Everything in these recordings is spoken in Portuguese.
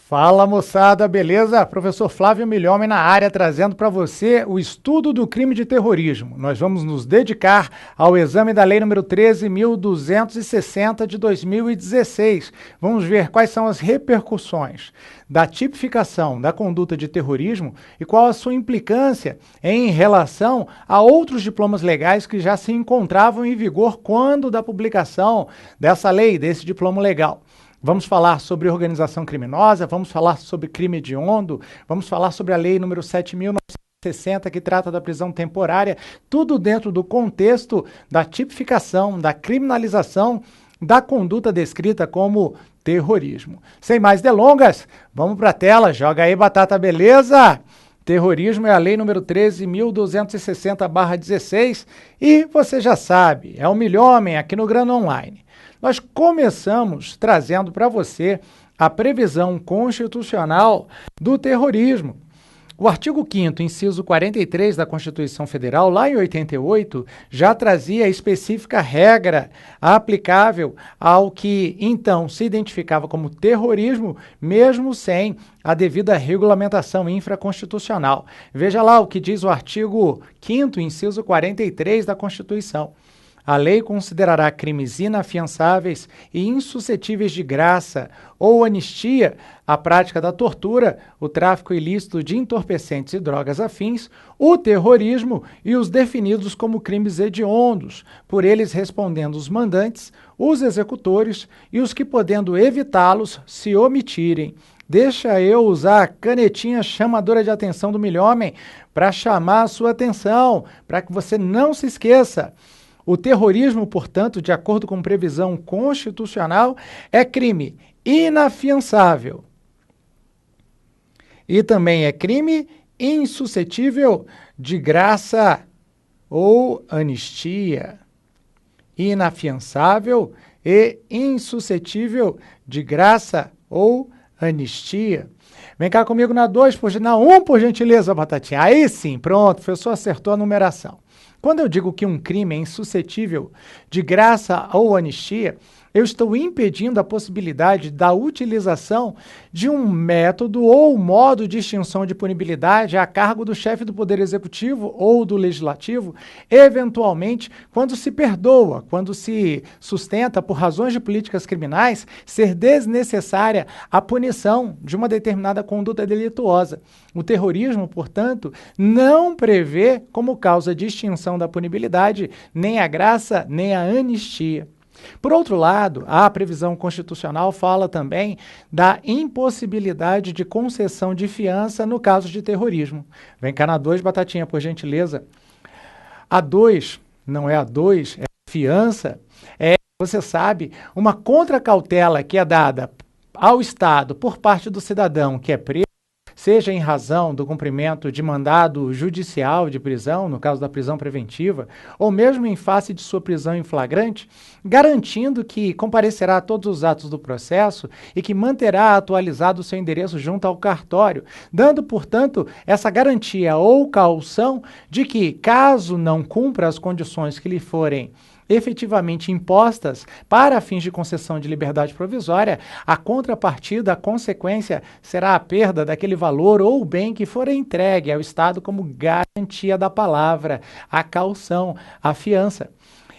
Fala moçada, beleza? Professor Flávio Milhomem na área, trazendo para você o estudo do crime de terrorismo. Nós vamos nos dedicar ao exame da lei número 13.260 de 2016. Vamos ver quais são as repercussões da tipificação da conduta de terrorismo e qual a sua implicância em relação a outros diplomas legais que já se encontravam em vigor quando da publicação dessa lei, desse diploma legal. Vamos falar sobre organização criminosa, vamos falar sobre crime hediondo, vamos falar sobre a lei número 7.960, que trata da prisão temporária, tudo dentro do contexto da tipificação, da criminalização da conduta descrita como terrorismo. Sem mais delongas, vamos para a tela, joga aí batata, beleza? Terrorismo é a lei número 13.260/16 e você já sabe, é o Milhomem aqui no Grana Online. Nós começamos trazendo para você a previsão constitucional do terrorismo. O artigo 5º, inciso 43 da Constituição Federal, lá em 88, já trazia a específica regra aplicável ao que então se identificava como terrorismo, mesmo sem a devida regulamentação infraconstitucional. Veja lá o que diz o artigo 5º, inciso 43 da Constituição. A lei considerará crimes inafiançáveis e insuscetíveis de graça ou anistia a prática da tortura, o tráfico ilícito de entorpecentes e drogas afins, o terrorismo e os definidos como crimes hediondos, por eles respondendo os mandantes, os executores e os que, podendo evitá-los, se omitirem. Deixa eu usar a canetinha chamadora de atenção do Milhomem para chamar a sua atenção, para que você não se esqueça. O terrorismo, portanto, de acordo com previsão constitucional, é crime inafiançável. E também é crime insuscetível de graça ou anistia. Inafiançável e insuscetível de graça ou anistia. Vem cá comigo na 2, na 1, por gentileza, Batatinha. Aí sim, pronto, o professor acertou a numeração. Quando eu digo que um crime é insuscetível de graça ou anistia, eu estou impedindo a possibilidade da utilização de um método ou modo de extinção de punibilidade a cargo do chefe do Poder Executivo ou do Legislativo, eventualmente, quando se perdoa, quando se sustenta, por razões de políticas criminais, ser desnecessária a punição de uma determinada conduta delituosa. O terrorismo, portanto, não prevê como causa de extinção da punibilidade nem a graça nem a anistia. Por outro lado, a previsão constitucional fala também da impossibilidade de concessão de fiança no caso de terrorismo. Vem cá na 2, Batatinha, por gentileza. A 2, não é a 2, é a fiança, você sabe, uma contracautela que é dada ao Estado por parte do cidadão que é preso, seja em razão do cumprimento de mandado judicial de prisão, no caso da prisão preventiva, ou mesmo em face de sua prisão em flagrante, garantindo que comparecerá a todos os atos do processo e que manterá atualizado o seu endereço junto ao cartório, dando, portanto, essa garantia ou caução de que, caso não cumpra as condições que lhe forem efetivamente impostas para fins de concessão de liberdade provisória, a contrapartida, a consequência, será a perda daquele valor ou bem que for entregue ao Estado como garantia da palavra, a caução, a fiança.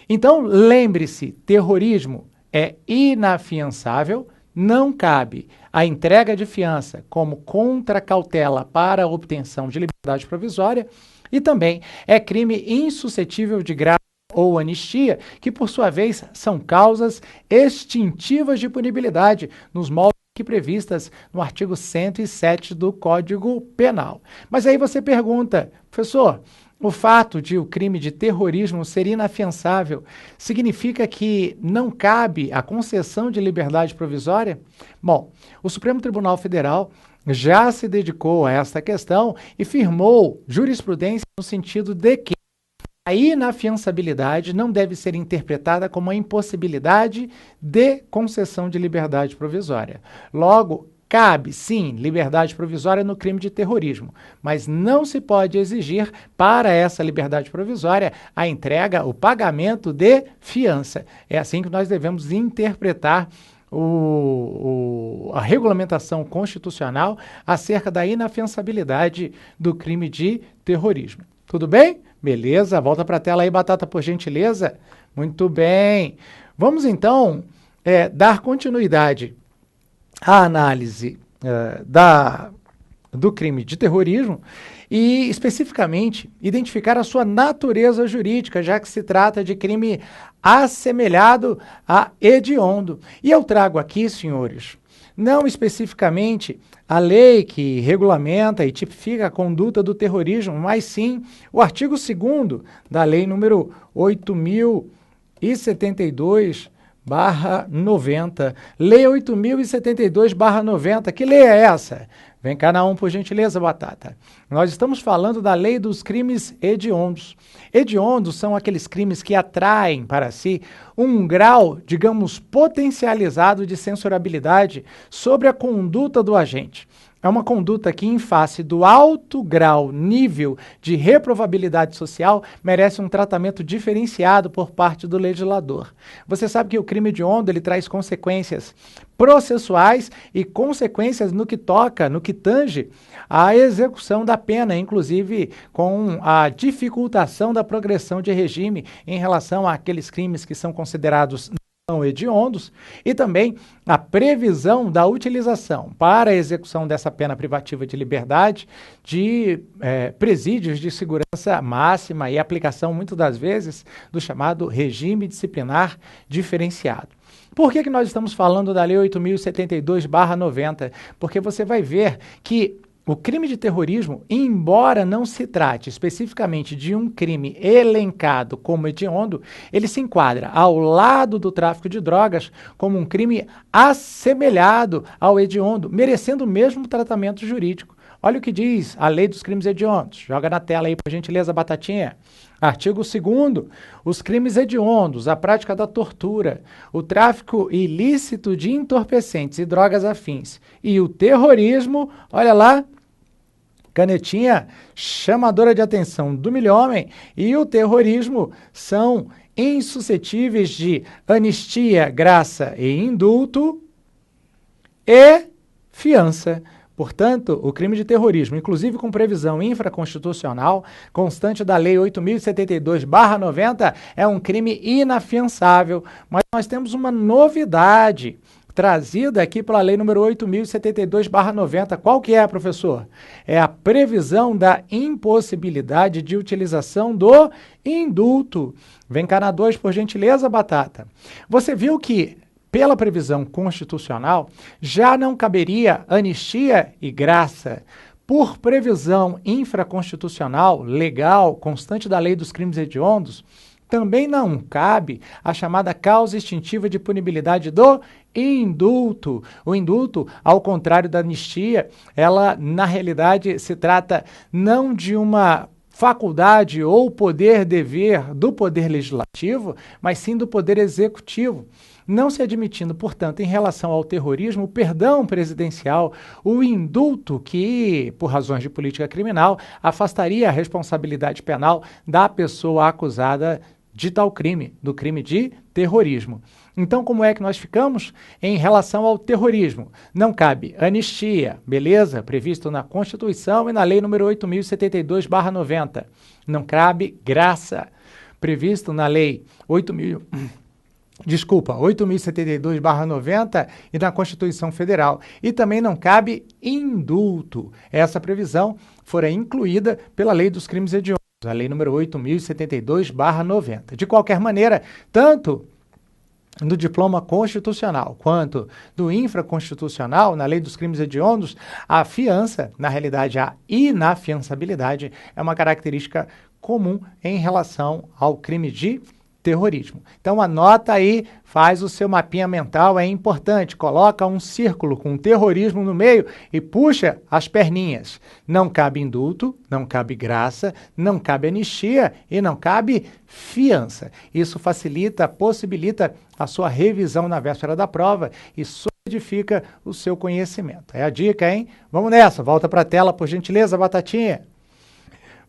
Então, lembre-se, terrorismo é inafiançável, não cabe a entrega de fiança como contracautela para a obtenção de liberdade provisória e também é crime insuscetível de graça ou anistia, que por sua vez são causas extintivas de punibilidade nos moldes que previstas no artigo 107 do Código Penal. Mas aí você pergunta, professor, o fato de o crime de terrorismo ser inafiançável significa que não cabe a concessão de liberdade provisória? Bom, o Supremo Tribunal Federal já se dedicou a esta questão e firmou jurisprudência no sentido de que a inafiançabilidade não deve ser interpretada como a impossibilidade de concessão de liberdade provisória. Logo, cabe, sim, liberdade provisória no crime de terrorismo, mas não se pode exigir para essa liberdade provisória a entrega, o pagamento de fiança. É assim que nós devemos interpretar a regulamentação constitucional acerca da inafiançabilidade do crime de terrorismo. Tudo bem? Beleza, volta para a tela aí, Batata, por gentileza. Muito bem. Vamos então dar continuidade à análise do crime de terrorismo e, especificamente, identificar a sua natureza jurídica, já que se trata de crime assemelhado a hediondo. E eu trago aqui, senhores, não especificamente a lei que regulamenta e tipifica a conduta do terrorismo, mas sim o artigo 2º da lei número 8.072/90. Lei 8.072/90. Que lei é essa? Vem cá na 1, por gentileza, Batata. Nós estamos falando da lei dos crimes hediondos. Hediondos são aqueles crimes que atraem para si um grau, digamos, potencializado de censurabilidade sobre a conduta do agente. É uma conduta que, em face do alto nível de reprovabilidade social, merece um tratamento diferenciado por parte do legislador. Você sabe que o crime hediondo ele traz consequências processuais e consequências no que toca, no que tange à execução da pena, inclusive com a dificultação da progressão de regime em relação àqueles crimes que são considerados hediondos, e também a previsão da utilização para a execução dessa pena privativa de liberdade de presídios de segurança máxima e aplicação, muitas das vezes, do chamado regime disciplinar diferenciado. Por que nós estamos falando da Lei 8.072/90? Porque você vai ver que o crime de terrorismo, embora não se trate especificamente de um crime elencado como hediondo, ele se enquadra ao lado do tráfico de drogas como um crime assemelhado ao hediondo, merecendo o mesmo tratamento jurídico. Olha o que diz a lei dos crimes hediondos. Joga na tela aí, por gentileza, Batatinha. Artigo 2º, os crimes hediondos, a prática da tortura, o tráfico ilícito de entorpecentes e drogas afins e o terrorismo, olha lá, canetinha chamadora de atenção do milhomem, e o terrorismo são insuscetíveis de anistia, graça e indulto e fiança. Portanto, o crime de terrorismo, inclusive com previsão infraconstitucional, constante da Lei 8.072/90, é um crime inafiançável. Mas nós temos uma novidade trazida aqui pela Lei número 8.072/90. Qual que é, professor? É a previsão da impossibilidade de utilização do indulto. Vem cá na 2, por gentileza, Batata. Você viu que, pela previsão constitucional, já não caberia anistia e graça. Por previsão infraconstitucional, legal, constante da Lei dos crimes hediondos, também não cabe a chamada causa extintiva de punibilidade do indulto. O indulto, ao contrário da anistia, ela, na realidade, se trata não de uma faculdade ou poder-dever do Poder Legislativo, mas sim do Poder Executivo. Não se admitindo, portanto, em relação ao terrorismo, o perdão presidencial, o indulto que, por razões de política criminal, afastaria a responsabilidade penal da pessoa acusada de tal crime, do crime de terrorismo. Então, como é que nós ficamos em relação ao terrorismo? Não cabe anistia, beleza? Previsto na Constituição e na Lei número 8.072/90. Não cabe graça, previsto na Lei 8.072/90 e na Constituição Federal. E também não cabe indulto. Essa previsão fora incluída pela Lei dos Crimes Hediondos, a Lei número 8.072/90. De qualquer maneira, tanto do diploma constitucional quanto do infraconstitucional, na Lei dos crimes hediondos, a fiança, na realidade a inafiançabilidade, é uma característica comum em relação ao crime de terrorismo. Então anota aí, faz o seu mapinha mental, é importante, coloca um círculo com terrorismo no meio e puxa as perninhas. Não cabe indulto, não cabe graça, não cabe anistia e não cabe fiança. Isso facilita, possibilita a sua revisão na véspera da prova e solidifica o seu conhecimento. É a dica, hein? Vamos nessa, volta para a tela, por gentileza, Batatinha.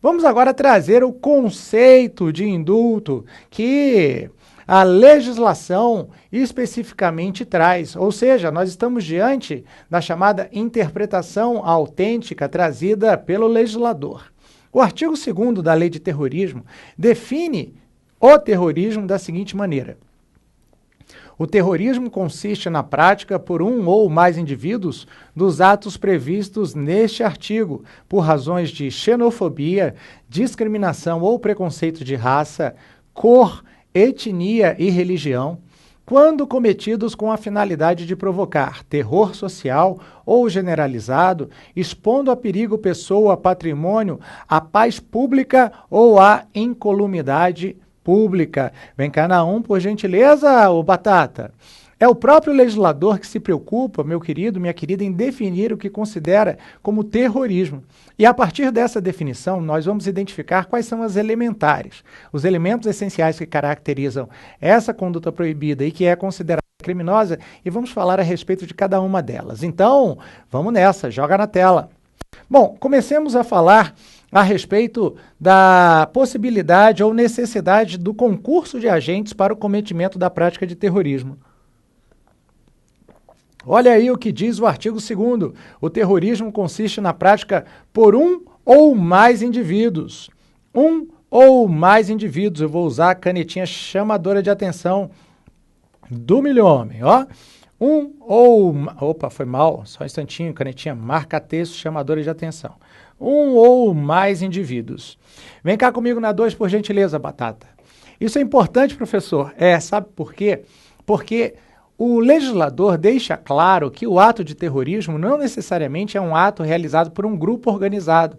Vamos agora trazer o conceito de indulto que a legislação especificamente traz, ou seja, nós estamos diante da chamada interpretação autêntica trazida pelo legislador. O artigo 2º da Lei de Terrorismo define o terrorismo da seguinte maneira: o terrorismo consiste na prática por um ou mais indivíduos dos atos previstos neste artigo, por razões de xenofobia, discriminação ou preconceito de raça, cor, etnia e religião, quando cometidos com a finalidade de provocar terror social ou generalizado, expondo a perigo pessoa, patrimônio, a paz pública ou a incolumidade pública. Vem cá na 1, por gentileza, ô Batata. É o próprio legislador que se preocupa, meu querido, minha querida, em definir o que considera como terrorismo. E a partir dessa definição, nós vamos identificar quais são as elementares, os elementos essenciais que caracterizam essa conduta proibida e que é considerada criminosa, e vamos falar a respeito de cada uma delas. Então, vamos nessa, joga na tela. Bom, comecemos a falar a respeito da possibilidade ou necessidade do concurso de agentes para o cometimento da prática de terrorismo. Olha aí o que diz o artigo 2º. O terrorismo consiste na prática por um ou mais indivíduos. Um ou mais indivíduos. Eu vou usar a canetinha chamadora de atenção do milhomem, ó. Opa, foi mal, só um instantinho, canetinha marca-texto chamadora de atenção. Um ou mais indivíduos. Vem cá comigo na 2, por gentileza, Batata. Isso é importante, professor. Sabe por quê? Porque o legislador deixa claro que o ato de terrorismo não necessariamente é um ato realizado por um grupo organizado.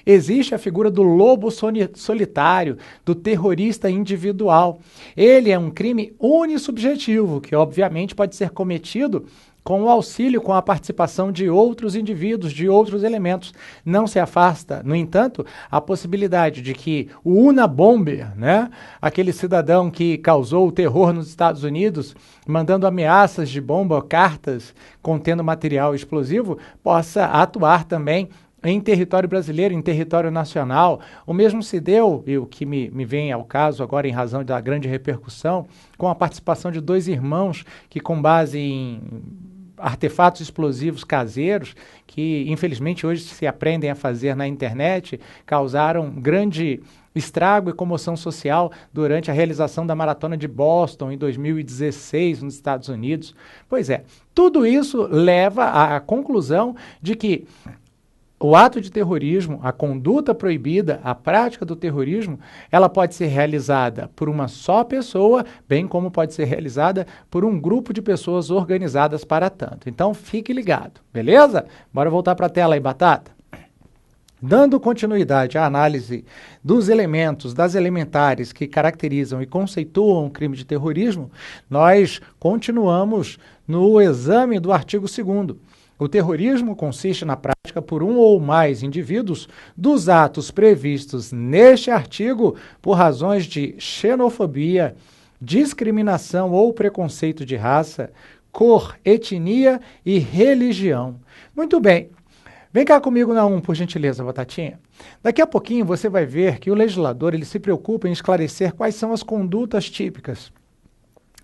Existe a figura do lobo solitário, do terrorista individual. Ele é um crime unissubjetivo, que obviamente pode ser cometido com o auxílio, com a participação de outros indivíduos, de outros elementos. Não se afasta, no entanto, a possibilidade de que o Unabomber, né, aquele cidadão que causou o terror nos Estados Unidos, mandando ameaças de bomba, cartas contendo material explosivo, possa atuar também em território brasileiro, em território nacional. O mesmo se deu, e o que me vem ao caso agora em razão da grande repercussão, com a participação de 2 irmãos que, com base em artefatos explosivos caseiros, que infelizmente hoje se aprendem a fazer na internet, causaram grande estrago e comoção social durante a realização da Maratona de Boston em 2016 nos Estados Unidos. Pois é, tudo isso leva à conclusão de que o ato de terrorismo, a conduta proibida, a prática do terrorismo, ela pode ser realizada por uma só pessoa, bem como pode ser realizada por um grupo de pessoas organizadas para tanto. Então, fique ligado, beleza? Bora voltar para a tela aí, Batata. Dando continuidade à análise dos elementos, das elementares que caracterizam e conceituam o crime de terrorismo, nós continuamos no exame do artigo 2º. O terrorismo consiste na prática por um ou mais indivíduos dos atos previstos neste artigo por razões de xenofobia, discriminação ou preconceito de raça, cor, etnia e religião. Muito bem. Vem cá comigo na 1, por gentileza, Batatinha. Daqui a pouquinho você vai ver que o legislador ele se preocupa em esclarecer quais são as condutas típicas,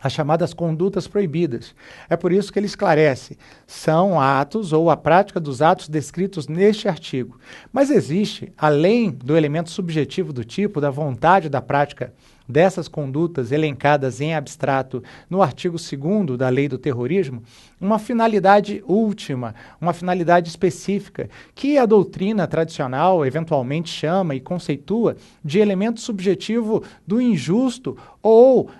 as chamadas condutas proibidas. É por isso que ele esclarece, são atos ou a prática dos atos descritos neste artigo. Mas existe, além do elemento subjetivo do tipo, da vontade da prática dessas condutas elencadas em abstrato no artigo 2º da Lei do Terrorismo, uma finalidade última, uma finalidade específica, que a doutrina tradicional eventualmente chama e conceitua de elemento subjetivo do injusto ou,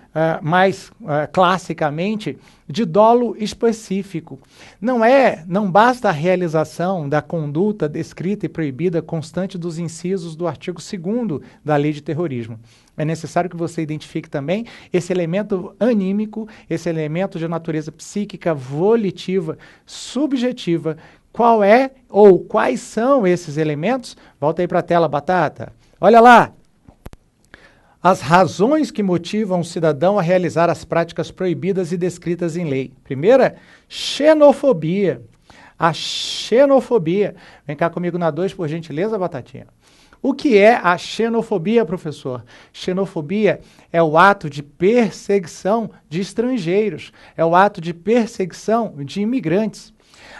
mais classicamente, de dolo específico. Não basta a realização da conduta descrita e proibida constante dos incisos do artigo 2º da Lei de Terrorismo. É necessário que você identifique também esse elemento anímico, esse elemento de natureza psíquica, volitiva, subjetiva. Qual é ou quais são esses elementos? Volta aí para a tela, Batata. Olha lá. As razões que motivam o cidadão a realizar as práticas proibidas e descritas em lei. Primeira, xenofobia. A xenofobia. Vem cá comigo na 2, por gentileza, Batatinha. O que é a xenofobia, professor? Xenofobia é o ato de perseguição de estrangeiros, é o ato de perseguição de imigrantes.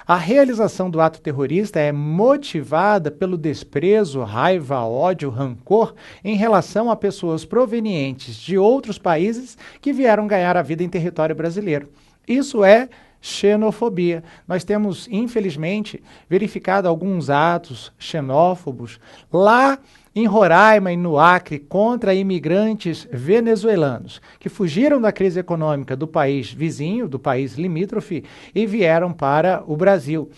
A realização do ato terrorista é motivada pelo desprezo, raiva, ódio, rancor em relação a pessoas provenientes de outros países que vieram ganhar a vida em território brasileiro. Isso é xenofobia. Nós temos, infelizmente, verificado alguns atos xenófobos lá em Roraima e no Acre contra imigrantes venezuelanos que fugiram da crise econômica do país vizinho, do país limítrofe, e vieram para o Brasil.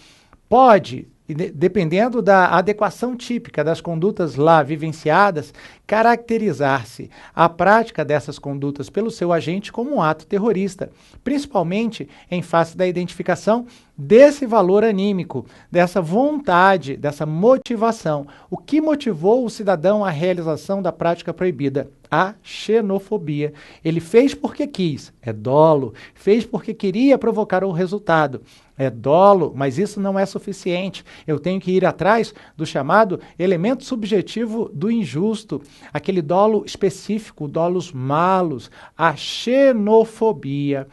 Pode, dependendo da adequação típica das condutas lá vivenciadas, caracterizar-se a prática dessas condutas pelo seu agente como um ato terrorista, principalmente em face da identificação desse valor anímico, dessa vontade, dessa motivação. O que motivou o cidadão à realização da prática proibida? A xenofobia. Ele fez porque quis, é dolo. Fez porque queria provocar o resultado, é dolo, mas isso não é suficiente. Eu tenho que ir atrás do chamado elemento subjetivo do injusto, aquele dolo específico, dolos malos, a xenofobia,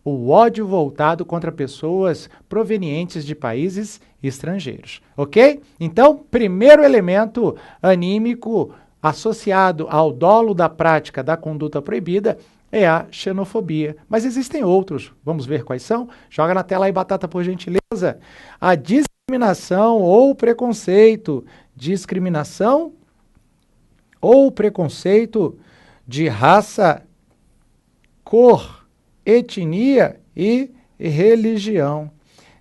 o ódio voltado contra pessoas provenientes de países estrangeiros, ok? Então, primeiro elemento anímico associado ao dolo da prática da conduta proibida é a xenofobia. Mas existem outros, vamos ver quais são? Joga na tela aí, Batata, por gentileza. A discriminação ou preconceito. Discriminação ou preconceito de raça, cor, etnia e religião.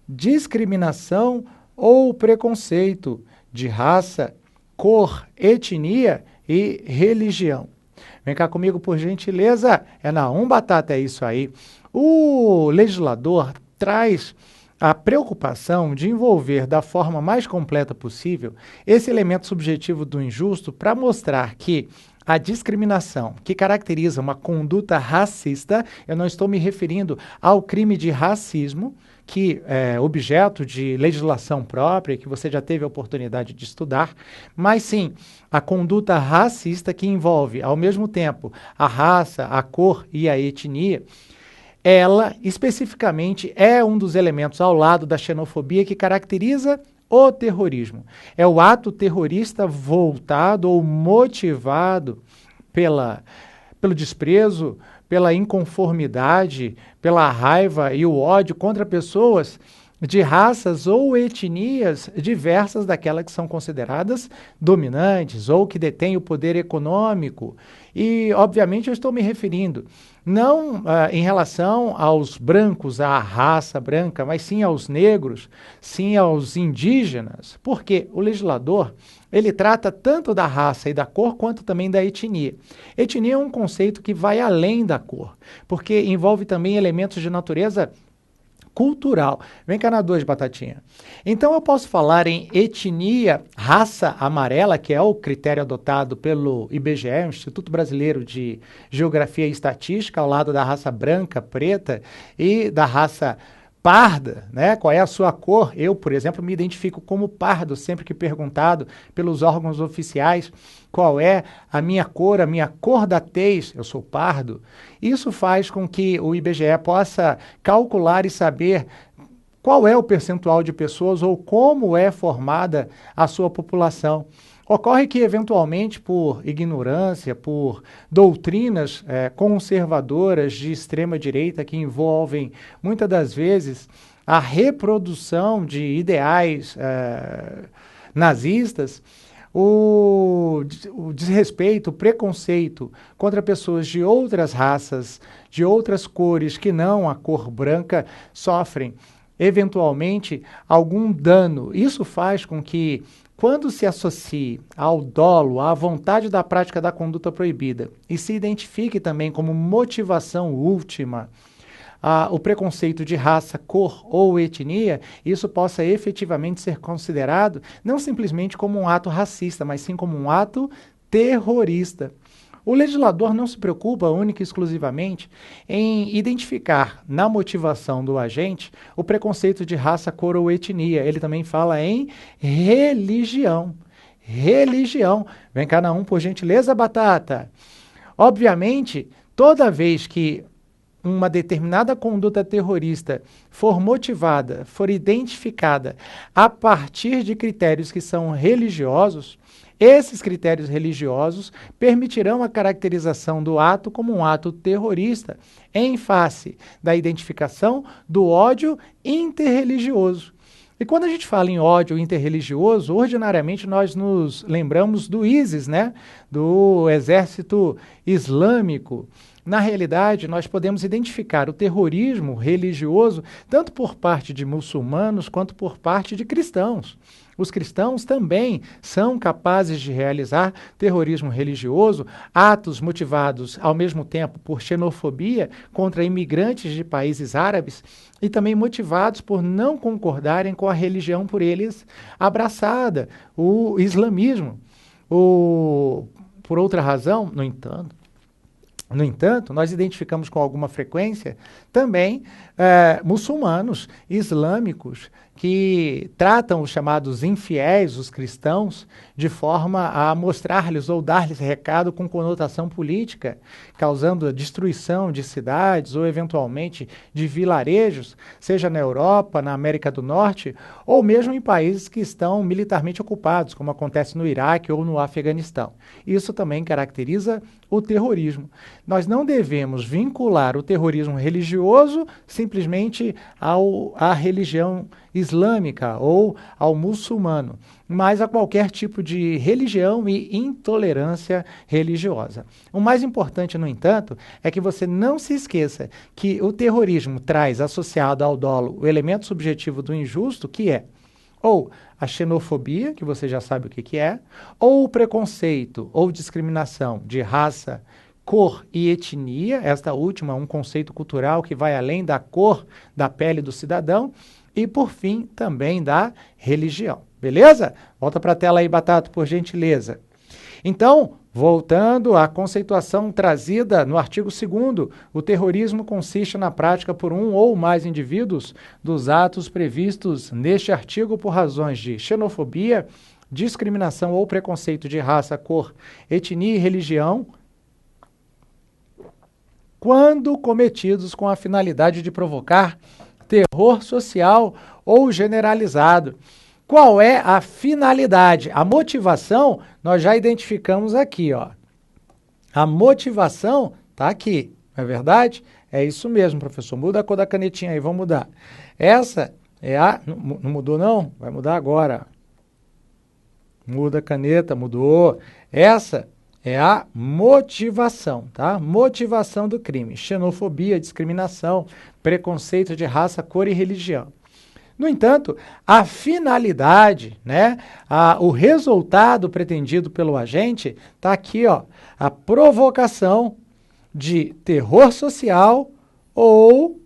Discriminação ou preconceito de raça, cor, etnia e religião. Vem cá comigo, por gentileza. É na Batata, é isso aí. O legislador traz a preocupação de envolver da forma mais completa possível esse elemento subjetivo do injusto para mostrar que a discriminação que caracteriza uma conduta racista, eu não estou me referindo ao crime de racismo, que é objeto de legislação própria, que você já teve a oportunidade de estudar, mas sim a conduta racista que envolve, ao mesmo tempo, a raça, a cor e a etnia. Ela, especificamente, é um dos elementos ao lado da xenofobia que caracteriza o terrorismo. É o ato terrorista voltado ou motivado pelo desprezo, pela inconformidade, pela raiva e o ódio contra pessoas de raças ou etnias diversas daquelas que são consideradas dominantes ou que detêm o poder econômico. E, obviamente, eu estou me referindo não em relação aos brancos, à raça branca, mas sim aos negros, sim aos indígenas, porque o legislador ele trata tanto da raça e da cor quanto também da etnia. Etnia é um conceito que vai além da cor, porque envolve também elementos de natureza cultural. Vem cá na 2, Batatinha. Então eu posso falar em etnia, raça amarela, que é o critério adotado pelo IBGE, o Instituto Brasileiro de Geografia e Estatística, ao lado da raça branca, preta e da raça parda, né? Qual é a sua cor? Eu, por exemplo, me identifico como pardo, sempre que perguntado pelos órgãos oficiais qual é a minha cor da tez, eu sou pardo. Isso faz com que o IBGE possa calcular e saber qual é o percentual de pessoas ou como é formada a sua população. Ocorre que, eventualmente, por ignorância, por doutrinas conservadoras de extrema-direita que envolvem, muitas das vezes, a reprodução de ideais nazistas, o desrespeito, o preconceito contra pessoas de outras raças, de outras cores que não a cor branca, sofrem, eventualmente, algum dano. Isso faz com que, quando se associe ao dolo, à vontade da prática da conduta proibida e se identifique também como motivação última o preconceito de raça, cor ou etnia, isso possa efetivamente ser considerado não simplesmente como um ato racista, mas sim como um ato terrorista. O legislador não se preocupa única e exclusivamente em identificar na motivação do agente o preconceito de raça, cor ou etnia. Ele também fala em religião. religião. Vem cá na 1, por gentileza, Batata. Obviamente, toda vez que uma determinada conduta terrorista for motivada, for identificada a partir de critérios que são religiosos, esses critérios religiosos permitirão a caracterização do ato como um ato terrorista, em face da identificação do ódio interreligioso. E quando a gente fala em ódio interreligioso, ordinariamente nós nos lembramos do ISIS, né? Do Exército Islâmico. Na realidade, nós podemos identificar o terrorismo religioso tanto por parte de muçulmanos quanto por parte de cristãos. Os cristãos também são capazes de realizar terrorismo religioso, atos motivados ao mesmo tempo por xenofobia contra imigrantes de países árabes e também motivados por não concordarem com a religião por eles abraçada, o islamismo. Por outra razão, no entanto, nós identificamos com alguma frequência também muçulmanos islâmicos que tratam os chamados infiéis, os cristãos, de forma a mostrar-lhes ou dar-lhes recado com conotação política, causando a destruição de cidades ou, eventualmente, de vilarejos, seja na Europa, na América do Norte, ou mesmo em países que estão militarmente ocupados, como acontece no Iraque ou no Afeganistão. Isso também caracteriza o terrorismo. Nós não devemos vincular o terrorismo religioso simplesmente à religião islâmica ou ao muçulmano, mas a qualquer tipo de religião e intolerância religiosa. O mais importante, no entanto, é que você não se esqueça que o terrorismo traz associado ao dolo o elemento subjetivo do injusto, que é ou a xenofobia, que você já sabe o que é, ou o preconceito ou discriminação de raça, cor e etnia, esta última um conceito cultural que vai além da cor da pele do cidadão, e por fim também da religião. Beleza? Volta para a tela aí, Batata, por gentileza. Então, voltando à conceituação trazida no artigo 2º, o terrorismo consiste na prática por um ou mais indivíduos dos atos previstos neste artigo por razões de xenofobia, discriminação ou preconceito de raça, cor, etnia e religião, quando cometidos com a finalidade de provocar terror social ou generalizado. Qual é a finalidade? A motivação, nós já identificamos aqui, ó. A motivação está aqui, não é verdade? É isso mesmo, professor. Muda a cor da canetinha aí, vamos mudar. Essa é a... Não mudou, não? Vai mudar agora. Muda a caneta, mudou. Essa é a motivação, tá? Motivação do crime. Xenofobia, discriminação, preconceito de raça, cor e religião. No entanto, a finalidade, né, o resultado pretendido pelo agente está aqui, ó, a provocação de terror social ou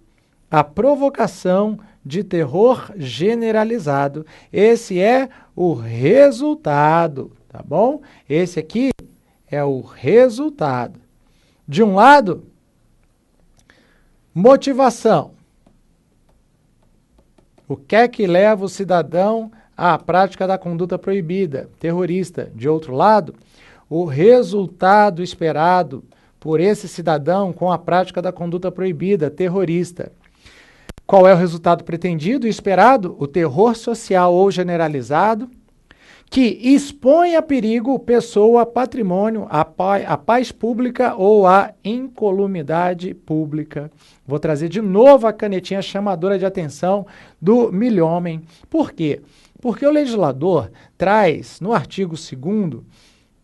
a provocação de terror generalizado. Esse é o resultado, tá bom? Esse aqui é o resultado. De um lado, motivação. O que é que leva o cidadão à prática da conduta proibida, terrorista? De outro lado, o resultado esperado por esse cidadão com a prática da conduta proibida, terrorista. Qual é o resultado pretendido e esperado? O terror social ou generalizado, que expõe a perigo pessoa, patrimônio, a paz pública ou a incolumidade pública. Vou trazer de novo a canetinha chamadora de atenção do milhomem. Por quê? Porque o legislador traz, no artigo 2º,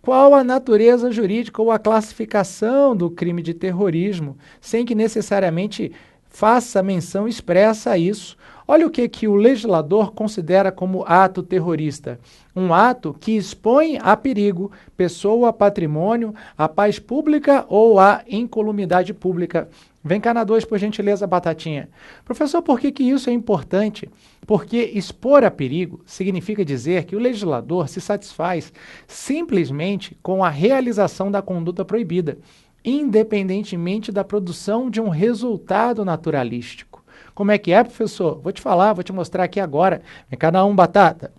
qual a natureza jurídica ou a classificação do crime de terrorismo, sem que necessariamente faça menção expressa a isso. Olha o que o legislador considera como ato terrorista. Um ato que expõe a perigo pessoa, patrimônio, a paz pública ou a incolumidade pública. Vem cá na 2, por gentileza, Batatinha. Professor, por que isso é importante? Porque expor a perigo significa dizer que o legislador se satisfaz simplesmente com a realização da conduta proibida, independentemente da produção de um resultado naturalístico. Como é que é, professor? Vou te falar, vou te mostrar aqui agora. Vem cá na 1, Batata.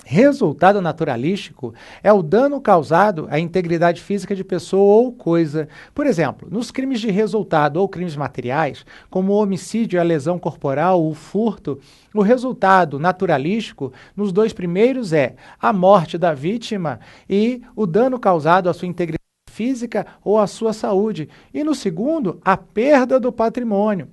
Resultado naturalístico é o dano causado à integridade física de pessoa ou coisa. Por exemplo, nos crimes de resultado ou crimes materiais, como o homicídio, a lesão corporal, o furto, o resultado naturalístico nos dois primeiros é a morte da vítima e o dano causado à sua integridade física ou à sua saúde. E no segundo, a perda do patrimônio.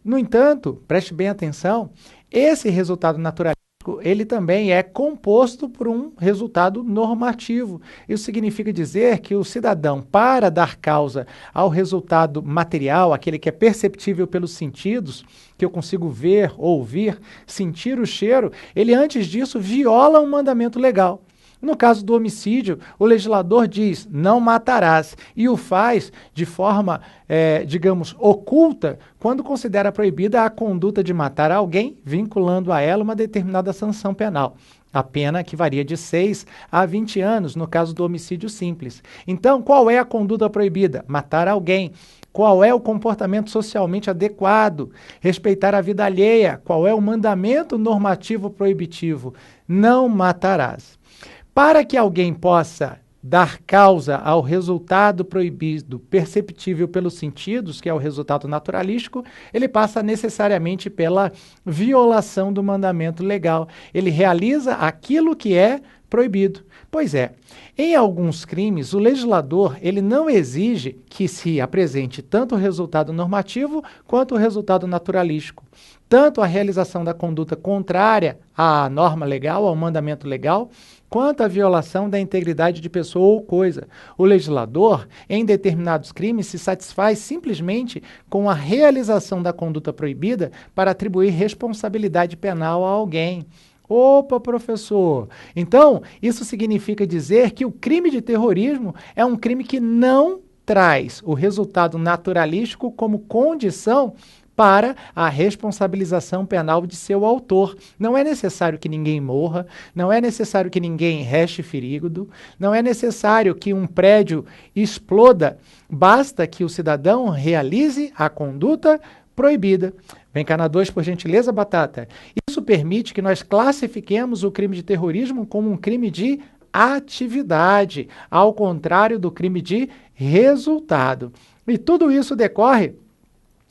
No entanto, preste bem atenção, esse resultado naturalístico ele também é composto por um resultado normativo. Isso significa dizer que o cidadão, para dar causa ao resultado material, aquele que é perceptível pelos sentidos, que eu consigo ver, ouvir, sentir o cheiro, ele antes disso viola um mandamento legal. No caso do homicídio, o legislador diz, não matarás, e o faz de forma, digamos, oculta, quando considera proibida a conduta de matar alguém, vinculando a ela uma determinada sanção penal. A pena que varia de 6 a 20 anos, no caso do homicídio simples. Então, qual é a conduta proibida? Matar alguém. Qual é o comportamento socialmente adequado? Respeitar a vida alheia. Qual é o mandamento normativo proibitivo? Não matarás. Para que alguém possa dar causa ao resultado proibido, perceptível pelos sentidos, que é o resultado naturalístico, ele passa necessariamente pela violação do mandamento legal. Ele realiza aquilo que é proibido. Pois é, em alguns crimes, o legislador ele não exige que se apresente tanto o resultado normativo quanto o resultado naturalístico. Tanto a realização da conduta contrária à norma legal, ao mandamento legal, quanto a violação da integridade de pessoa ou coisa. O legislador, em determinados crimes, se satisfaz simplesmente com a realização da conduta proibida para atribuir responsabilidade penal a alguém. Opa, professor! Então, isso significa dizer que o crime de terrorismo é um crime que não traz o resultado naturalístico como condição para a responsabilização penal de seu autor. Não é necessário que ninguém morra, não é necessário que ninguém reste ferido, não é necessário que um prédio exploda, basta que o cidadão realize a conduta proibida. Vem cá na 2, por gentileza, Batata. Isso permite que nós classifiquemos o crime de terrorismo como um crime de atividade, ao contrário do crime de resultado. E tudo isso decorre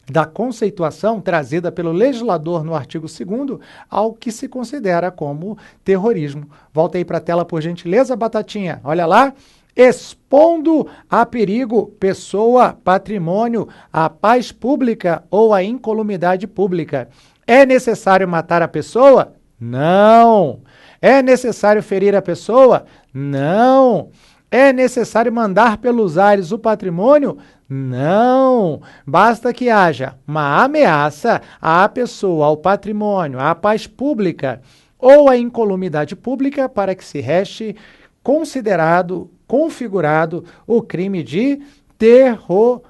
da conceituação trazida pelo legislador no artigo 2º ao que se considera como terrorismo. Volta aí para a tela, por gentileza, Batatinha. Olha lá. Expondo a perigo pessoa, patrimônio, a paz pública ou a incolumidade pública. É necessário matar a pessoa? Não. É necessário ferir a pessoa? Não. É necessário mandar pelos ares o patrimônio? Não. Basta que haja uma ameaça à pessoa, ao patrimônio, à paz pública ou à incolumidade pública para que se reste considerado, configurado o crime de terrorismo.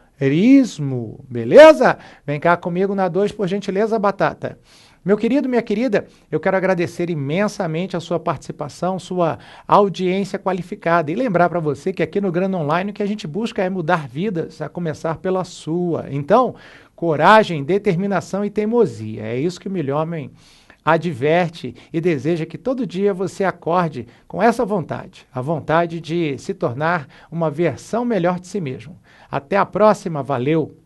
Beleza? Vem cá comigo na 2, por gentileza, Batata. Meu querido, minha querida, eu quero agradecer imensamente a sua participação, sua audiência qualificada e lembrar para você que aqui no Grana Online o que a gente busca é mudar vidas, a começar pela sua. Então, coragem, determinação e teimosia. É isso que o Milhomem adverte e deseja que todo dia você acorde com essa vontade, a vontade de se tornar uma versão melhor de si mesmo. Até a próxima, valeu!